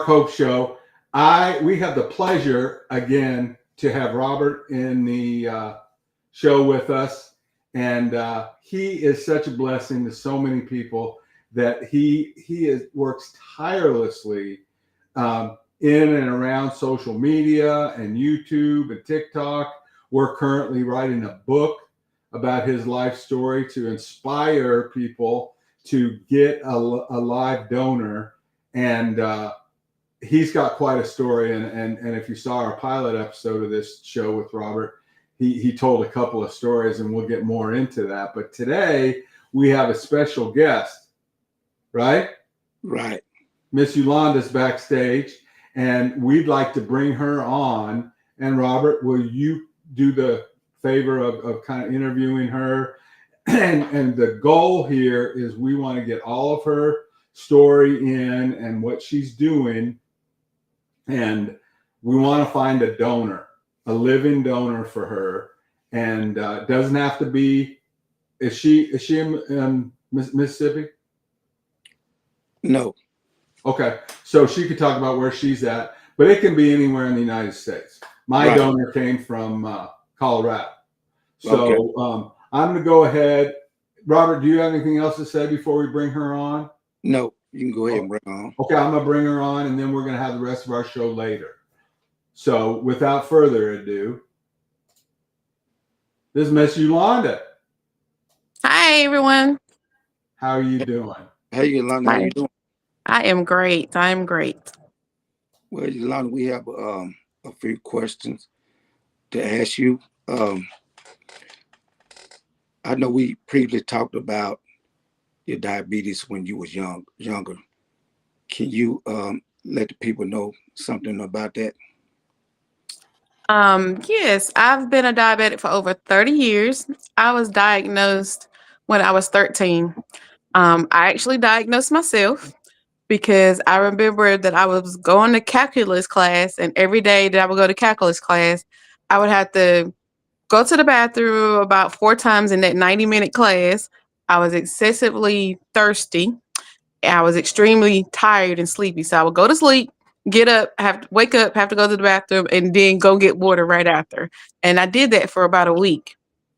Hope Show. We have the pleasure again to have Robert in the show with us, and he is such a blessing to so many people that works tirelessly in and around social media and YouTube and TikTok. We're currently writing a book about his life story to inspire people to get a live donor, and he's got quite a story. And if you saw our pilot episode of this show with Robert, he told a couple of stories, and we'll get more into that. But today we have a special guest, right? Right. Miss Yolanda's backstage, and we'd like to bring her on. And Robert, will you do the favor of kind of interviewing her? And the goal here is we want to get all of her story in and what she's doing, and we want to find a donor, a living donor for her. And it doesn't have to be. Is she in Mississippi? No. Okay, so she could talk about where she's at, but it can be anywhere in the United States. My donor came from Colorado. So okay. I'm going to go ahead. Robert, do you have anything else to say before we bring her on? No, you can go ahead and bring her on. Okay, I'm going to bring her on, and then we're going to have the rest of our show later. So without further ado, this is Miss Yolanda. Hi, everyone. How are you doing? Hey, Yolanda, how you doing? I am great. I'm great. Well, Yolanda, we have a few questions to ask you. I know we previously talked about your diabetes when you was younger. Can you let the people know something about that? Yes, I've been a diabetic for over 30 years. I was diagnosed when I was 13. I actually diagnosed myself because I remember that I was going to calculus class, and every day that I would go to calculus class, I would have to go to the bathroom about 4 times in that 90-minute class. I was excessively thirsty. I was extremely tired and sleepy. So I would go to sleep, get up, have to wake up, have to go to the bathroom, and then go get water right after. And I did that for about a week.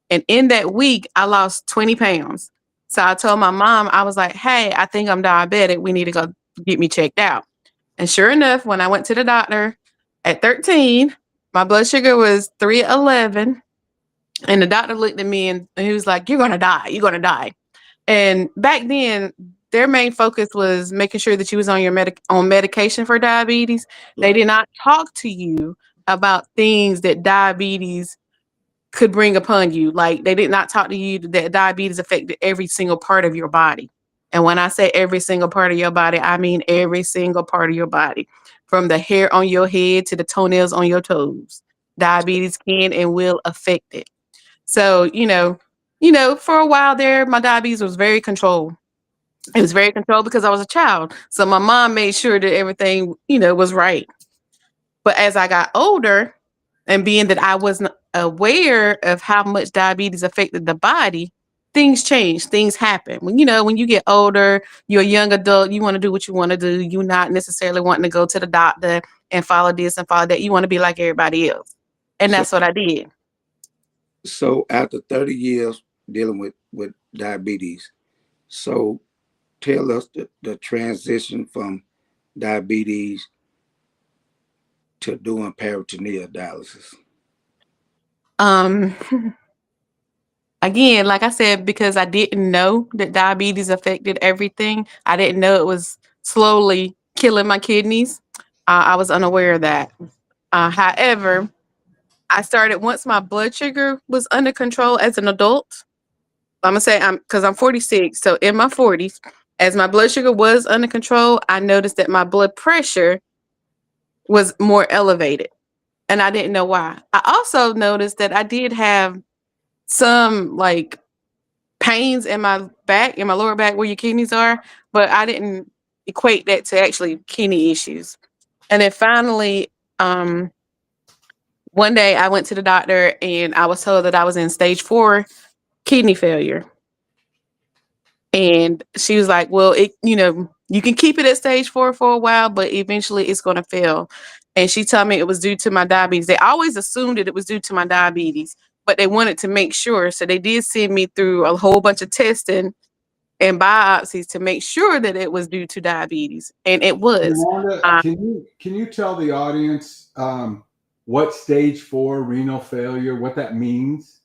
And in that week, I lost 20 pounds. So I told my mom, I was like, hey, I think I'm diabetic. We need to go get me checked out. And sure enough, when I went to the doctor at 13, my blood sugar was 311. And the doctor looked at me and he was like, you're going to die. You're going to die. And back then, their main focus was making sure that you was on your medication for diabetes. They did not talk to you about things that diabetes could bring upon you. Like, they did not talk to you that diabetes affected every single part of your body. And when I say every single part of your body, I mean every single part of your body, from the hair on your head to the toenails on your toes. Diabetes can and will affect it. So, for a while there, my diabetes was very controlled. It was very controlled because I was a child. So my mom made sure that everything, was right. But as I got older, and being that I wasn't aware of how much diabetes affected the body, things change, things happen. When you get older, you're a young adult, you want to do what you want to do. You're not necessarily wanting to go to the doctor and follow this and follow that. You want to be like everybody else. And that's what I did. So after 30 years dealing with diabetes, so tell us the transition from diabetes to doing peritoneal dialysis. Again, like I said, because I didn't know that diabetes affected everything. I didn't know it was slowly killing my kidneys. I was unaware of that. However, I started once my blood sugar was under control as an adult. I'm gonna say because I'm 46, so in my 40s, as my blood sugar was under control, I noticed that my blood pressure was more elevated, and I didn't know why. I also noticed that I did have some like pains in my back, in my lower back where your kidneys are, but I didn't equate that to actually kidney issues. And then finally, one day I went to the doctor and I was told that I was in stage 4 kidney failure. And she was like, well, You can keep it at stage 4 for a while, but eventually it's going to fail. And she told me it was due to my diabetes. They always assumed that it was due to my diabetes, but they wanted to make sure. So they did send me through a whole bunch of testing and biopsies to make sure that it was due to diabetes. And it was. Yolanda, Uh, can you tell the audience what stage 4 renal failure, what that means?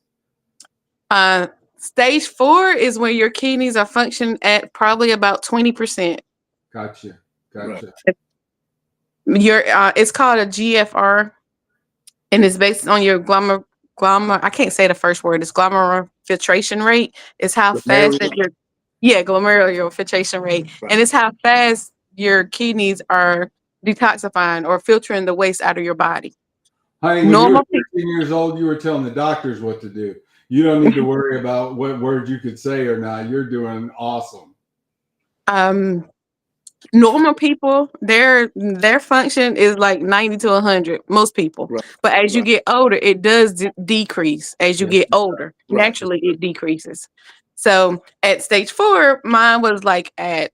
Stage 4 is when your kidneys are functioning at probably about 20%. Gotcha. Right. Your it's called a GFR, and it's based on your I can't say the first word. It's glomerular filtration rate. It's how fast that glomerular filtration rate, Right. and it's how fast your kidneys are detoxifying or filtering the waste out of your body. Honey, when Normal you were 13 years old, you were telling the doctors what to do. You don't need to worry about what words you could say or not. You're doing awesome. Normal people, their function is like 90 to 100, most people. Right. But as you Right. get older, it does decrease. As you Yes. get older, Right. naturally it decreases. So at stage 4, mine was like it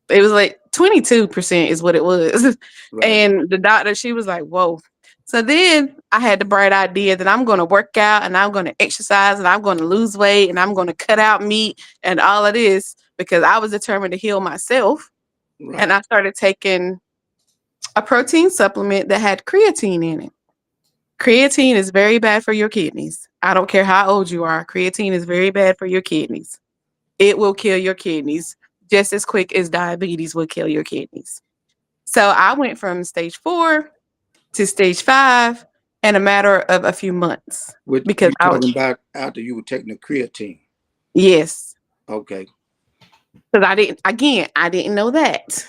was like 22% is what it was. Right. And the doctor, she was like, whoa. So then I had the bright idea that I'm going to work out and I'm going to exercise and I'm going to lose weight and I'm going to cut out meat and all of this because I was determined to heal myself. Right. And I started taking a protein supplement that had creatine in it. Creatine is very bad for your kidneys. I don't care how old you are. Creatine is very bad for your kidneys. It will kill your kidneys just as quick as diabetes will kill your kidneys. So I went from stage 4 to stage 5 in a matter of a few months. What because you I was, talking about after you were taking the creatine? yes, Okay. because I didn't know that.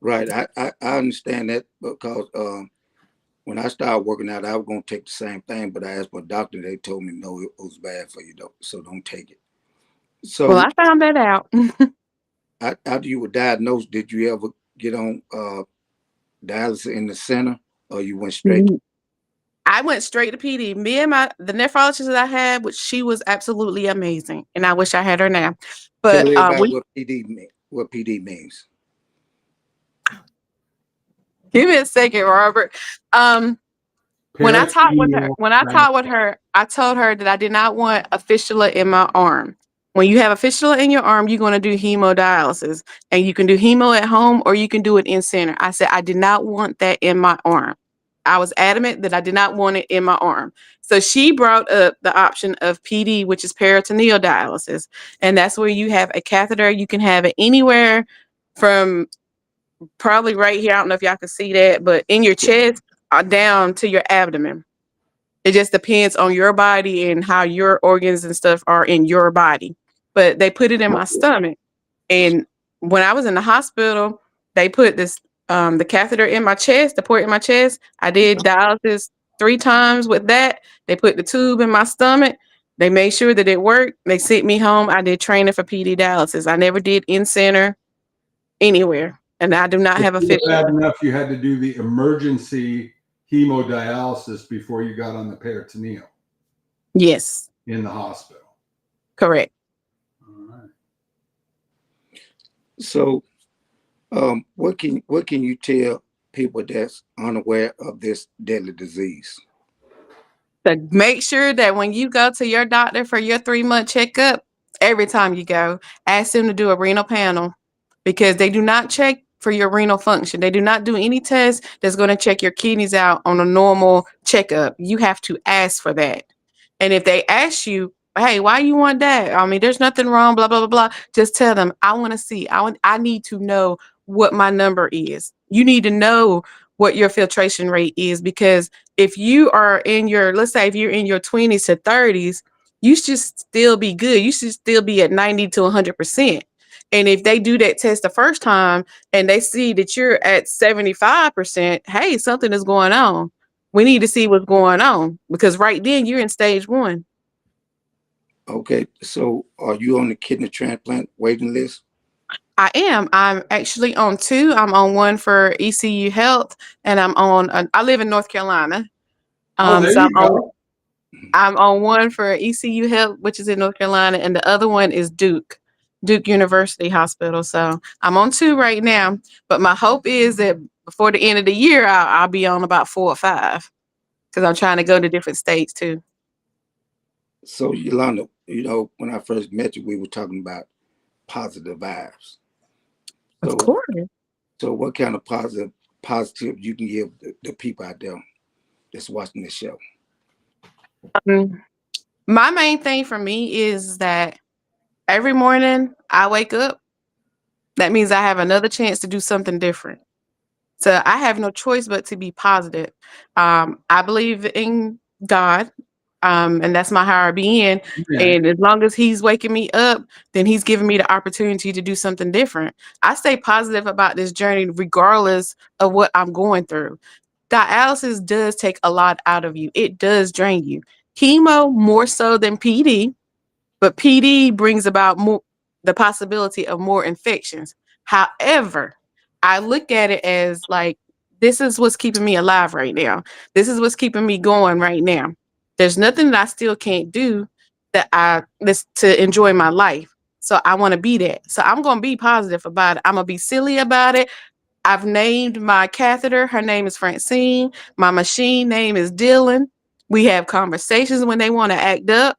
Right. I understand that because when I started working out, I was going to take the same thing, but I asked my doctor. They told me no, it was bad for you, so don't take it. So Well, I found that out. after you were diagnosed, did you ever get on dialysis in the center, or you went straight? I went straight to PD. Me and the nephrologist that I had, which she was absolutely amazing, and I wish I had her now. But Tell everybody what PD means. Give me a second, Robert. When I talked with her, I told her that I did not want a fistula in my arm. When you have a fistula in your arm, you're going to do hemodialysis, and you can do hemo at home or you can do it in center. I said I did not want that in my arm. I was adamant that I did not want it in my arm. So she brought up the option of PD, which is peritoneal dialysis, and that's where you have a catheter. You can have it anywhere from probably right here. I don't know if y'all can see that, but in your chest down to your abdomen. It just depends on your body and how your organs and stuff are in your body. But they put it in my stomach. And when I was in the hospital, they put the catheter in my chest, the port in my chest. I did dialysis 3 times with that. They put the tube in my stomach. They made sure that it worked. They sent me home. I did training for PD dialysis. I never did in center anywhere. And I do not have a fit. Bad enough you had to do the emergency hemodialysis before you got on the peritoneal. Yes. In the hospital. Correct. All right. So, what can you tell people that's unaware of this deadly disease? So make sure that when you go to your doctor for your 3-month checkup, every time you go, ask them to do a renal panel because they do not check for your renal function. They do not do any test that's going to check your kidneys out on a normal checkup. You have to ask for that. And if they ask you, hey, why you want that? I mean, there's nothing wrong, blah, blah, blah, blah. Just tell them, I want to see, I need to know what my number is. You need to know what your filtration rate is, because if you are in your, let's say if you're in your 20s to 30s, you should still be good. You should still be at 90 to 100%. And if they do that test the first time and they see that you're at 75%, hey, something is going on. We need to see what's going on, because right then you're in stage 1. Okay, so are you on the kidney transplant waiting list? I am. I'm actually on 2. I'm on one for ECU Health, and I'm on. I live in North Carolina. There So you go. I'm on one for ECU Health, which is in North Carolina, and the other one is Duke. Duke University Hospital. So I'm on 2 right now, but my hope is that before the end of the year, I'll be on about 4 or 5 because I'm trying to go to different states too. So Yolanda, when I first met you, we were talking about positive vibes. Of So, course. so what kind of positive you can give the people out there that's watching this show? My main thing for me is that every morning I wake up, that means I have another chance to do something different. So I have no choice but to be positive. I believe in God, and that's my higher being. Yeah. And as long as He's waking me up, then He's giving me the opportunity to do something different. I stay positive about this journey, regardless of what I'm going through. Dialysis does take a lot out of you. It does drain you. Chemo more so than PD, but PD brings about more the possibility of more infections. However, I look at it as like this is what's keeping me alive right now. This is what's keeping me going right now. There's nothing that I still can't do this to enjoy my life. So I want to be that. So I'm going to be positive about it. I'm going to be silly about it. I've named my catheter. Her name is Francine. My machine name is Dylan. We have conversations when they want to act up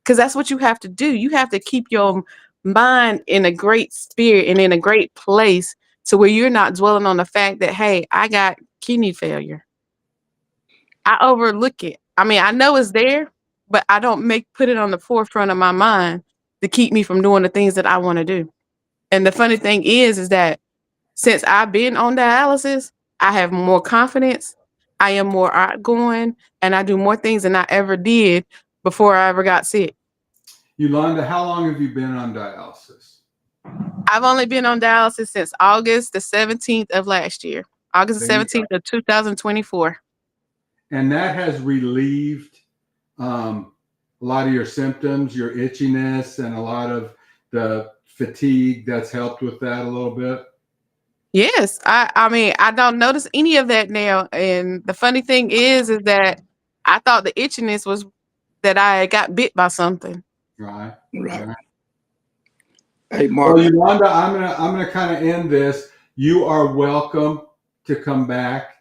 because that's what you have to do. You have to keep your mind in a great spirit and in a great place to where you're not dwelling on the fact that, hey, I got kidney failure. I overlook it. I mean, I know it's there, but I don't put it on the forefront of my mind to keep me from doing the things that I want to do. And the funny thing is that since I've been on dialysis, I have more confidence. I am more outgoing, and I do more things than I ever did before I ever got sick. Yolanda, how long have you been on dialysis? I've only been on dialysis since August the 17th of last year, August the 17th of 2024. And that has relieved a lot of your symptoms, your itchiness, and a lot of the fatigue. That's helped with that a little bit. Yes, I mean, I don't notice any of that now. And the funny thing is that I thought the itchiness was that I got bit by something. Right. Hey, Mark. Well, Yolanda, I'm gonna kind of end this. You are welcome to come back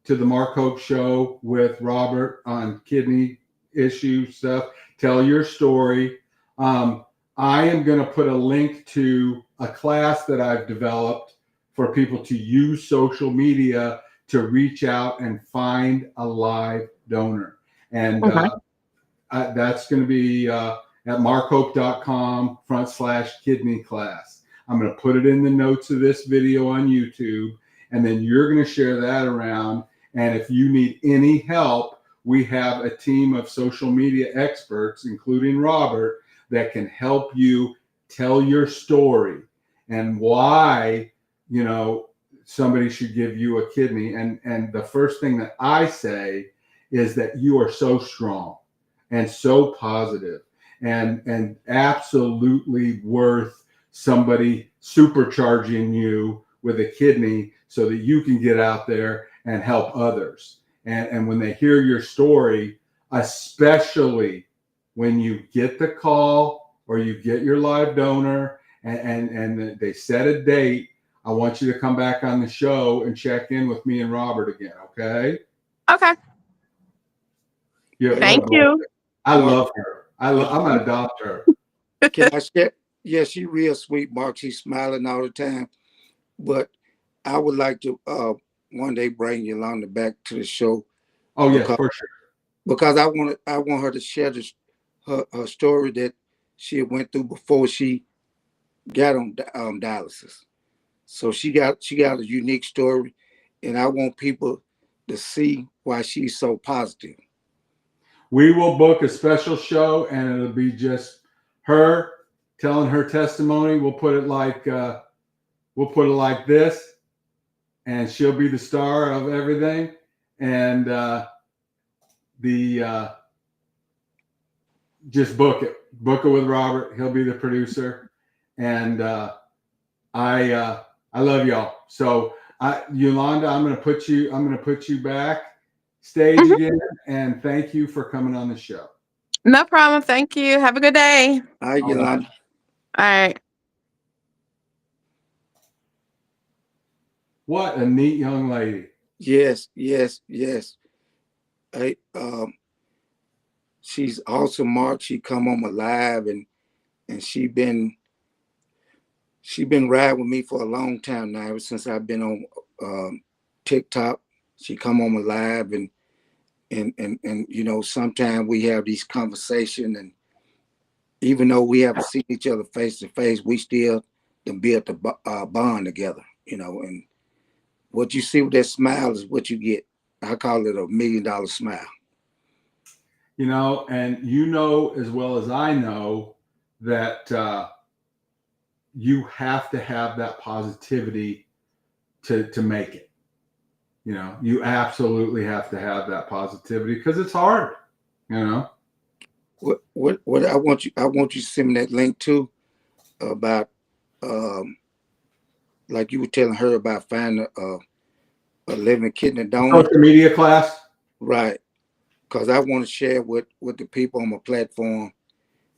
to the Mark Hope Show with Robert on kidney issue stuff. Tell your story. I am going to put a link to a class that I've developed for people to use social media to reach out and find a live donor. And that's going to be at markhope.com/kidney class. I'm going to put it in the notes of this video on YouTube, and then you're going to share that around. And if you need any help, we have a team of social media experts, including Robert, that can help you tell your story and why, somebody should give you a kidney. And the first thing that I say is that you are so strong and so positive and absolutely worth somebody supercharging you with a kidney so that you can get out there and help others. And when they hear your story, especially when you get the call or you get your live donor and they set a date, I want you to come back on the show and check in with me and Robert again, okay? Okay. Thank you. I love her. I'm going to adopt her. Can I share? Yeah, she's real sweet, Mark. She's smiling all the time. But I would like to one day bring Yolanda back to the show. Oh, yeah, for sure. Because I want her to share her story that she went through before she got on dialysis. So she got a unique story, and I want people to see why she's so positive. We will book a special show, and it'll be just her telling her testimony. We'll put it like this, and she'll be the star of everything. And just book it with Robert. He'll be the producer, and I love y'all. So Yolanda, I'm gonna put you back stage again, and thank you for coming on the show. No problem. Thank you. Have a good day. All right, Yolanda. All right. What a neat young lady. Yes, yes, yes. I, she's awesome, Mark. She come on my live, and she been riding with me for a long time now. Ever since I've been on TikTok, she come on my live, and you know, sometimes we have these conversations, and even though we haven't seen each other face to face, we still can build the bond together. You know, and what you see with that smile is what you get. I call it $1 million smile. You know, and you know as well as I know that you have to have that positivity to make it. You know, you absolutely have to have that positivity because it's hard. You know. What I want you to send me that link too about like you were telling her about finding a living kidney donor. Social media class. Right. Because I want to share with the people on my platform,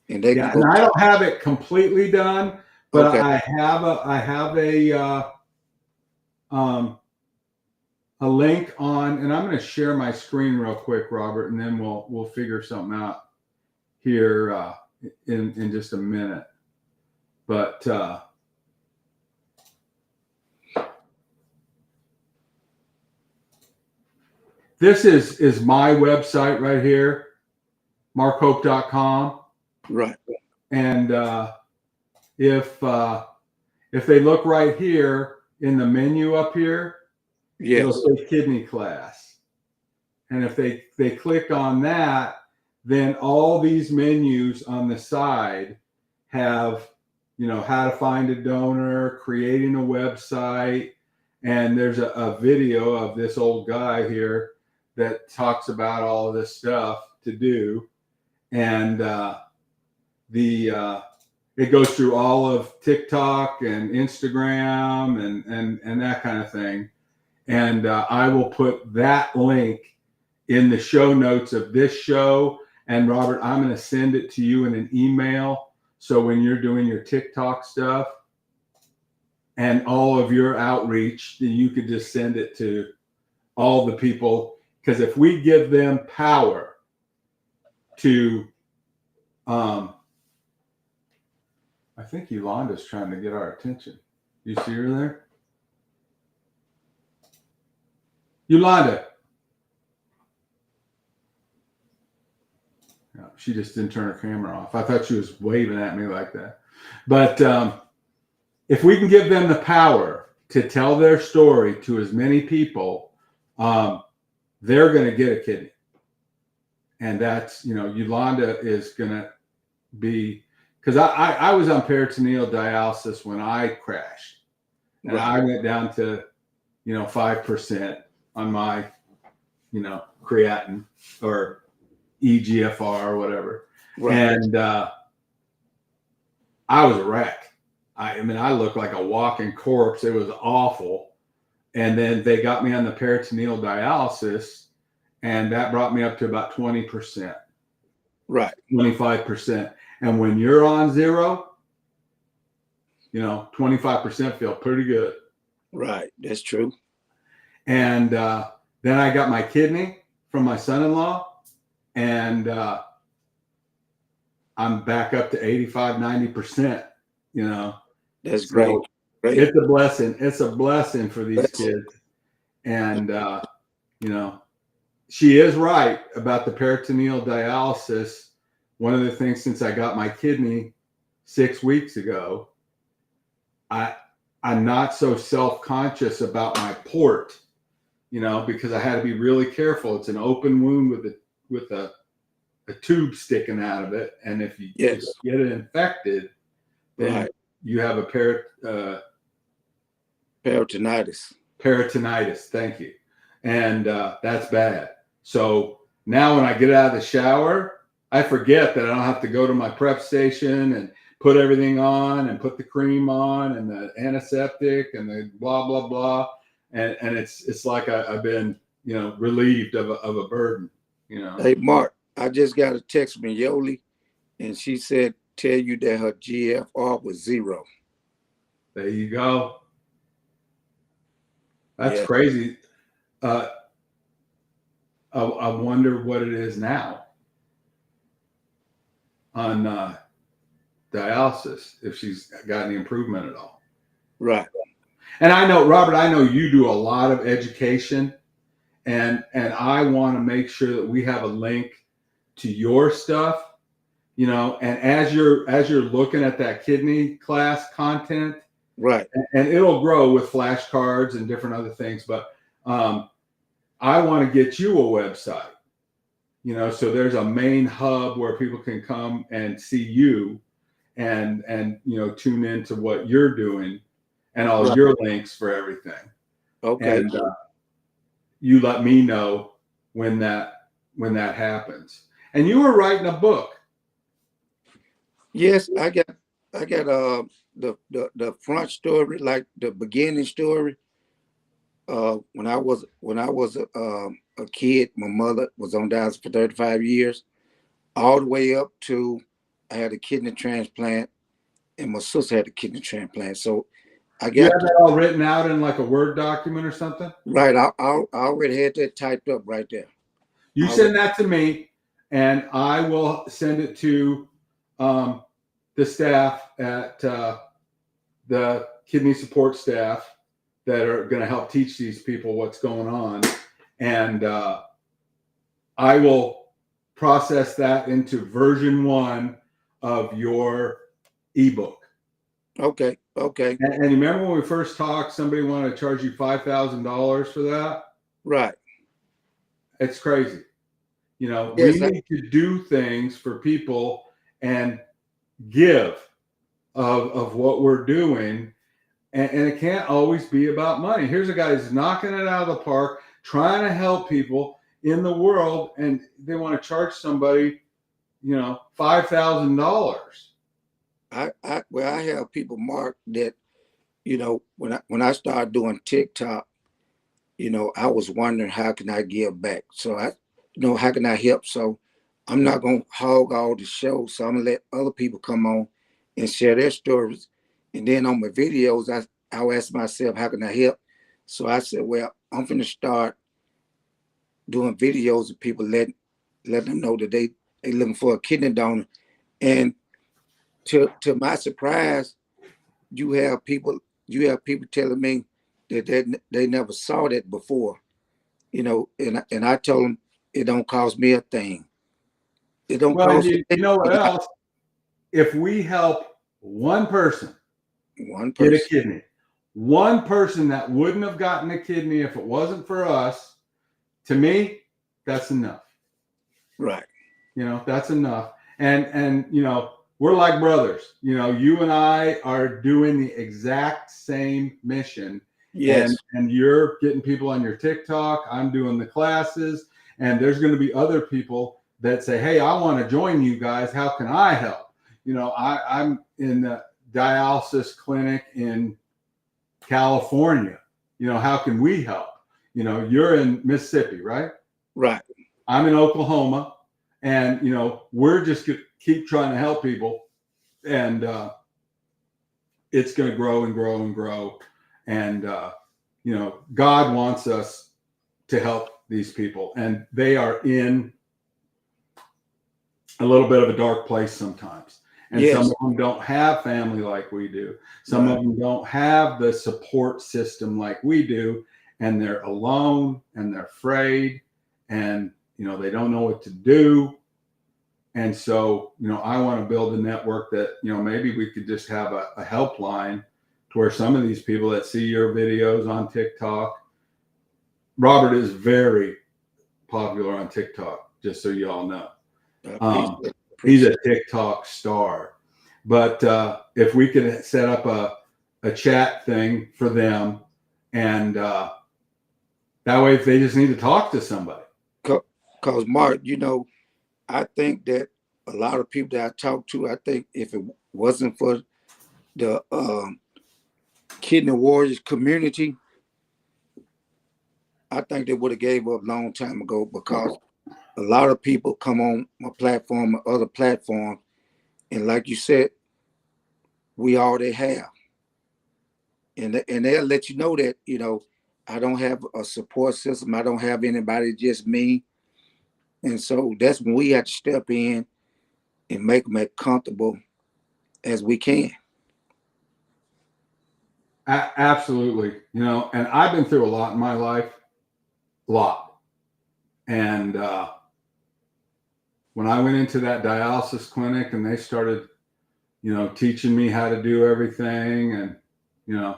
and they Yeah, can go. and I don't have it completely done, but Okay. I have a link on, and I'm going to share my screen real quick, Robert, and then we'll figure something out here in just a minute. But this is my website right here, markhope.com. Right. And if they look right here in the menu up here, Yes. it'll say kidney class. And if they click on that, then all these menus on the side have, you know, how to find a donor, creating a website, and there's a video of this old guy here that talks about all of this stuff to do. And it goes through all of TikTok and Instagram and that kind of thing. And I will put that link in the show notes of this show. And Robert, I'm going to send it to you in an email. So when you're doing your TikTok stuff and all of your outreach, then you could just send it to all the people. Because if we give them power to, I think Yolanda's trying to get our attention. You see her there? Yolanda. No, she just didn't turn her camera off. I thought she was waving at me like that. But if we can give them the power to tell their story to as many people, they're going to get a kidney. And that's, you know, Yolanda is going to be, because I was on peritoneal dialysis when I crashed. And Right. I went down to, you know, 5% on my, you know, creatinine or EGFR or whatever. Right. And I was a wreck. I mean, I looked like a walking corpse. It was awful. And then they got me on the peritoneal dialysis, and that brought me up to about 20%, Right. 25%. And when you're on zero, you know, 25% feel pretty good. Right. That's true. And then I got my kidney from my son-in-law, and I'm back up to 85, 90%, you know. That's So great. Great. it's a blessing. It's a blessing for these Blessing. kids. And, you know, she is right about the peritoneal dialysis. One of the things since I got my kidney 6 weeks ago, I'm not so self-conscious about my port, you know, because I had to be really careful. It's an open wound with a tube sticking out of it, and if you Yes. get it infected, then Right. you have a Peritonitis. peritonitis. Thank you, and that's bad. So now when I get out of the shower, I forget that I don't have to go to my prep station and put everything on and put the cream on and the antiseptic and the blah blah blah, and it's like I've been, you know, relieved of a burden, you know. Hey, Mark, I just got a text from Yoli, and she said, tell you that her GFR was 0. There you go. That's Yeah. crazy. Uh, I wonder what it is now on dialysis, if she's got any improvement at all. Right. And I know, Robert, I know you do a lot of education, and I want to make sure that we have a link to your stuff, you know, and as you're looking at that kidney class content, Right. and it'll grow with flashcards and different other things, but I want to get you a website, you know, so there's a main hub where people can come and see you and you know, tune into what you're doing and all Right. your links for everything. Okay. And you let me know when that happens. And you were writing a book. Yes, I got the front story, like the beginning story. When I was a kid, my mother was on dialysis for 35 years, all the way up to I had a kidney transplant, and my sister had a kidney transplant. So I You got have that all written out in like a Word document or something? right. I already had that typed up right there. You I send that to me, and I will send it to the staff at the kidney support staff that are going to help teach these people what's going on. And I will process that into version 1 of your ebook. Okay. Okay. And you remember when we first talked, somebody wanted to charge you $5,000 for that? Right. It's crazy. You know, Yes, we need to do things for people and give of what we're doing. And it can't always be about money. Here's a guy who's knocking it out of the park, trying to help people in the world, and they want to charge somebody, you know, $5,000. I have people mark that, you know, when I started doing TikTok, you know, I was wondering how can I give back. So how can I help? So I'm not gonna hog all the show. So I'm gonna let other people come on and share their stories. And then on my videos, I'll ask myself, how can I help? So I said, well, I'm gonna start doing videos of people let them know that they looking for a kidney donor. And to my surprise, you have people telling me that they never saw that before, you know, and I told them it don't cost me a thing. It don't Well, cost you know what else? If we help one person one get a person. kidney, one person that wouldn't have gotten a kidney if it wasn't for us, to me, that's enough. Right. You know, that's enough. And you know, we're like brothers. You know, you and I are doing the exact same mission. Yes. And you're getting people on your TikTok. I'm doing the classes, and there's going to be other people that say, "Hey, I want to join you guys. How can I help?" You know, I'm in the dialysis clinic in California. You know, how can we help? You know, you're in Mississippi, right? Right. I'm in Oklahoma, and you know, we're just going to keep trying to help people, and it's going to grow and grow and grow. And you know, God wants us to help these people, and they are in a little bit of a dark place sometimes. And Yes. some of them don't have family like we do. Some Right. of them don't have the support system like we do, and they're alone and they're afraid, and you know, they don't know what to do. And so, you know, I want to build a network that, you know, maybe we could just have a helpline to where some of these people that see your videos on TikTok. Robert is very popular on TikTok, just so you all know. He's a TikTok star. But if we could set up a chat thing for them, and that way, if they just need to talk to somebody. Because Mark, you know, I think that a lot of people that I talk to, I think if it wasn't for the Kidney Warriors community, I think they would have gave up a long time ago, because a lot of people come on my platform or other platforms, and like you said, we all they have. And they'll let you know that, you know, I don't have a support system. I don't have anybody, just me. And so that's when we have to step in and make them as comfortable as we can. Absolutely. You know, and I've been through a lot in my life, a lot. And when I went into that dialysis clinic and they started, you know, teaching me how to do everything, and you know,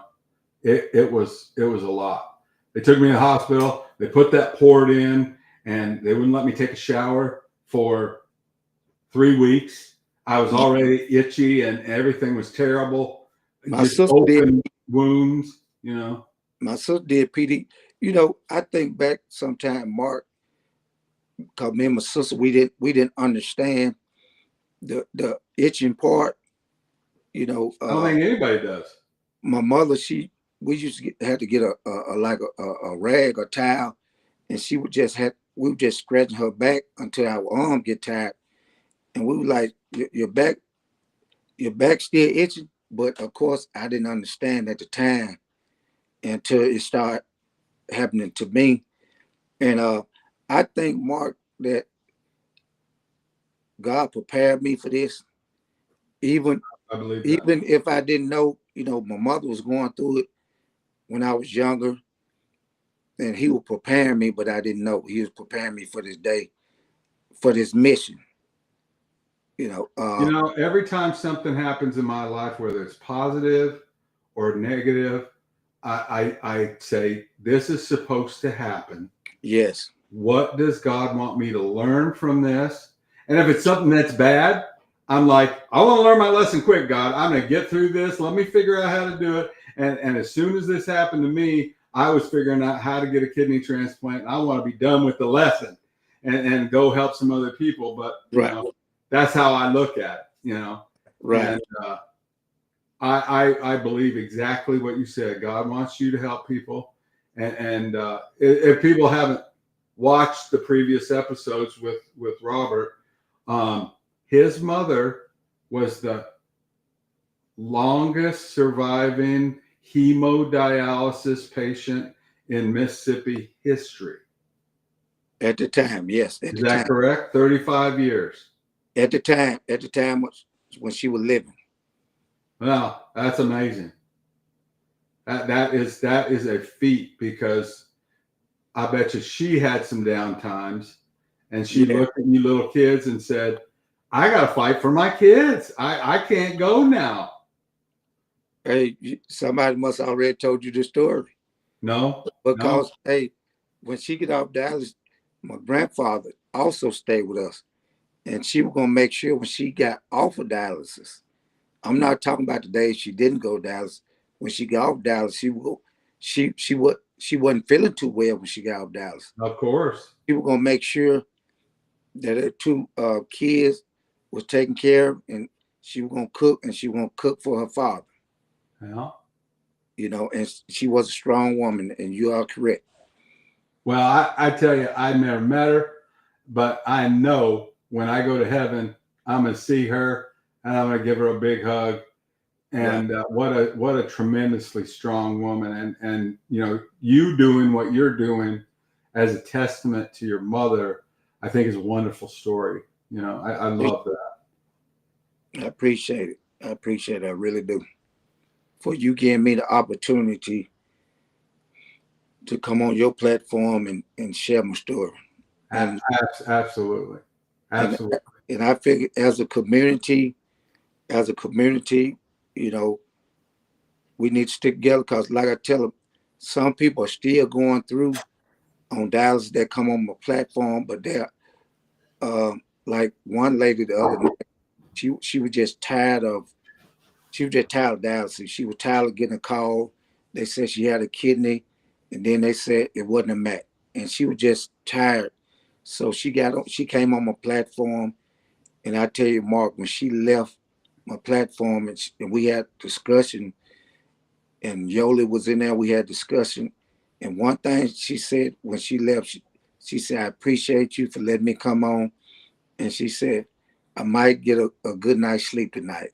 it was a lot. They took me to the hospital. They put that port in, and they wouldn't let me take a shower for 3 weeks. I was already itchy, and everything was terrible. My Just sister open wounds, you know. My sister did PD. You know, I think back sometime, Mark, because me and my sister, we didn't understand the itching part. You know, I don't think anybody does. my mother, we used to had to get a rag or towel, and we were just scratching her back until our arm get tired, and we were like, your back still itching. But of course, I didn't understand at the time until it started happening to me. And I think, Mark, that God prepared me for this. Even I believe that. even if I didn't know, you know, my mother was going through it when I was younger, and he was preparing me, but I didn't know. He was preparing me for this day, for this mission. You know, Every time something happens in my life, whether it's positive or negative, I say, this is supposed to happen. yes. What does God want me to learn from this? And if it's something that's bad, I'm like, I want to learn my lesson quick, God. I'm going to get through this. Let me figure out how to do it. And as soon as this happened to me, I was figuring out how to get a kidney transplant. And I want to be done with the lesson and go help some other people. But you know, that's how I look at it, you know. Right. And I believe exactly what you said. God wants you to help people. And if people haven't watched the previous episodes with Robert, his mother was the longest surviving hemodialysis patient in Mississippi history. At the time, yes. Is that correct? 35 years. At the time when she was living. Well, that's amazing. That is a feat, because I bet you she had some down times, and she looked at you little kids and said, I got to fight for my kids. I can't go now. Hey, somebody must have already told you the story. No. Because, hey, when she get off dialysis, my grandfather also stayed with us. And she was going to make sure when she got off of dialysis, I'm not talking about the days she didn't go dialysis. When she got off dialysis, she wasn't feeling too well when she got off dialysis. Of course. She was going to make sure that her two kids was taken care of, and she was going to cook, and she was going to cook for her father. Yeah. You know, and she was a strong woman, and you are correct. Well, I tell you, I never met her, but I know when I go to heaven, I'm going to see her, and I'm going to give her a big hug. And what a tremendously strong woman. And you know, you doing what you're doing as a testament to your mother, I think is a wonderful story. You know, I love that. I appreciate it. I really do. For you giving me the opportunity to come on your platform and share my story. And absolutely. And I figure as a community, you know, we need to stick together, because like I tell them, some people are still going through on dialysis that come on my platform, but they're like one lady the other night, she was just tired of dialysis. She was tired of getting a call. They said she had a kidney, and then they said it wasn't a match, and she was just tired. So she came on my platform, and I tell you, Mark, when she left my platform and we had discussion, and Yoli was in there, we had discussion, and one thing she said when she left, she said, I appreciate you for letting me come on, and she said, I might get a good night's sleep tonight.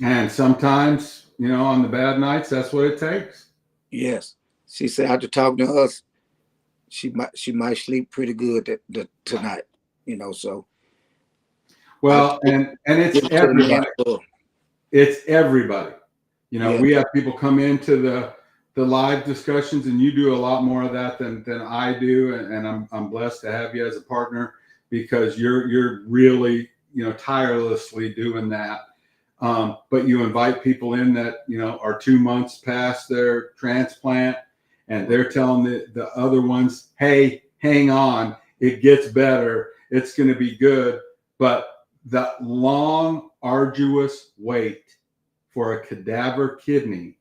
And sometimes, you know, on the bad nights, that's what it takes. Yes. She said after talking to us, she might sleep pretty good tonight. You know, so Well, and it's give it to the man everybody. of God. It's everybody. You know, Yeah. we have people come into the live discussions, and you do a lot more of that than I do, and I'm blessed to have you as a partner because you're really, you know, tirelessly doing that. But you invite people in that, you know, are 2 months past their transplant, and they're telling the other ones, hey, hang on, it gets better, it's going to be good. But the long, arduous wait for a cadaver kidney,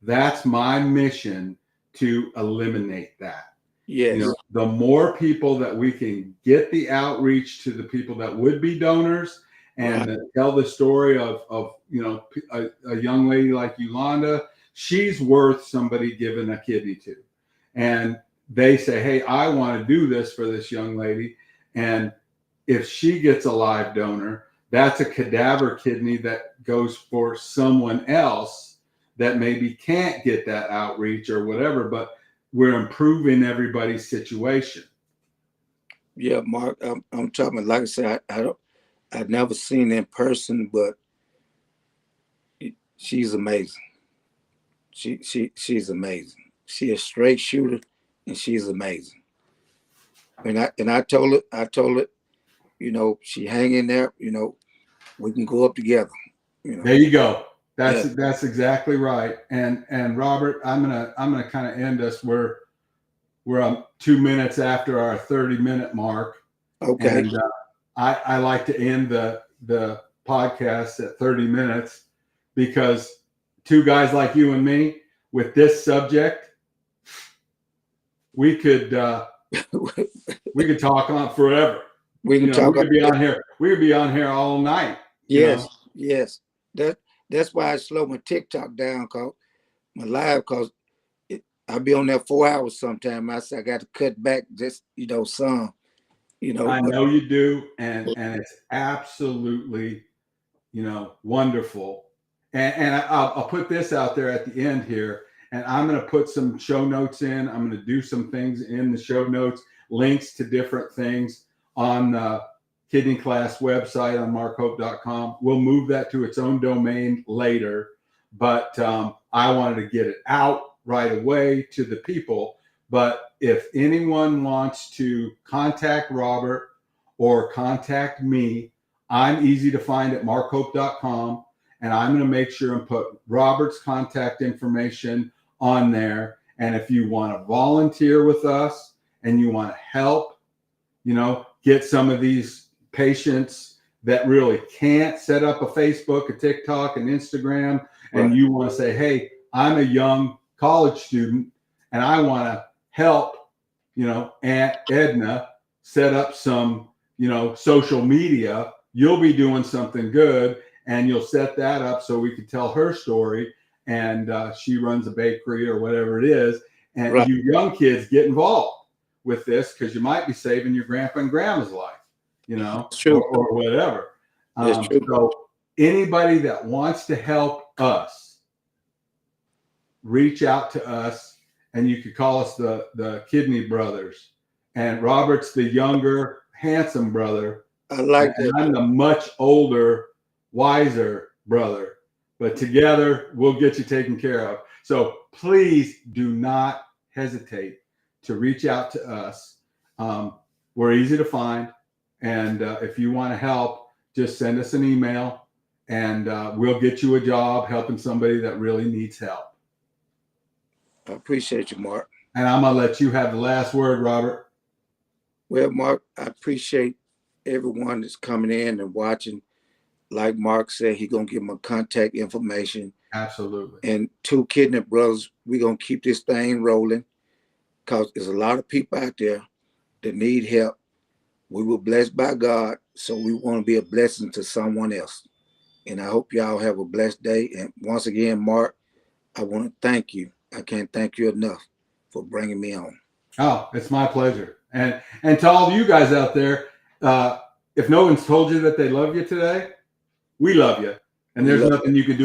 that's my mission to eliminate that. Yes. You know, the more people that we can get the outreach to the people that would be donors and tell the story of you know, a young lady like Yolanda, she's worth somebody giving a kidney to. And they say, hey, I want to do this for this young lady. And if she gets a live donor, that's a cadaver kidney that goes for someone else that maybe can't get that outreach or whatever, but we're improving everybody's situation. Yeah, Mark, I'm talking, like I said, I've never seen her in person, but she's amazing. She's amazing. She's a straight shooter, and she's amazing. And I told her, you know, she hang in there, you know, we can go up together. You know. There you go. That's exactly right. And Robert, I'm gonna kind of end us. We're 2 minutes after our 30-minute mark. Okay. And I like to end the podcast at 30 minutes because two guys like you and me with this subject, we could talk on forever. We can talk. We could be on here. We could be on here all night. Yes, yes. That's why I slow my TikTok down, cause my live, cause I'll be on there 4 hours sometime. I said I got to cut back just, you know, some. You know, I know you do, and it's absolutely, you know, wonderful. And I'll put this out there at the end here, and I'm going to put some show notes in. I'm going to do some things in the show notes, links to different things on Kidney Class website on markhope.com. We'll move that to its own domain later, but I wanted to get it out right away to the people. But if anyone wants to contact Robert or contact me, I'm easy to find at markhope.com, and I'm going to make sure and put Robert's contact information on there. And if you want to volunteer with us and you want to help, you know, get some of these patients that really can't set up a Facebook, a TikTok, an Instagram, and you want to say, hey, I'm a young college student and I want to help, you know, Aunt Edna set up some, you know, social media, you'll be doing something good, and you'll set that up so we can tell her story. And she runs a bakery or whatever it is. And you young kids get involved with this because you might be saving your grandpa and grandma's life, you know, or whatever. So anybody that wants to help us, reach out to us. And you could call us the Kidney Brothers. And Robert's the younger, handsome brother. I like that. I'm the much older, wiser brother. But together, we'll get you taken care of. So please do not hesitate to reach out to us. We're easy to find. And if you want to help, just send us an email, and we'll get you a job helping somebody that really needs help. I appreciate you, Mark. And I'm going to let you have the last word, Robert. Well, Mark, I appreciate everyone that's coming in and watching. Like Mark said, he's going to give my contact information. Absolutely. And two Kidney Brothers, we're going to keep this thing rolling because there's a lot of people out there that need help. We were blessed by God, so we want to be a blessing to someone else. And I hope y'all have a blessed day. And once again, Mark, I want to thank you. I can't thank you enough for bringing me on. Oh, it's my pleasure. And to all of you guys out there, if no one's told you that they love you today, we love you. And there's nothing you can do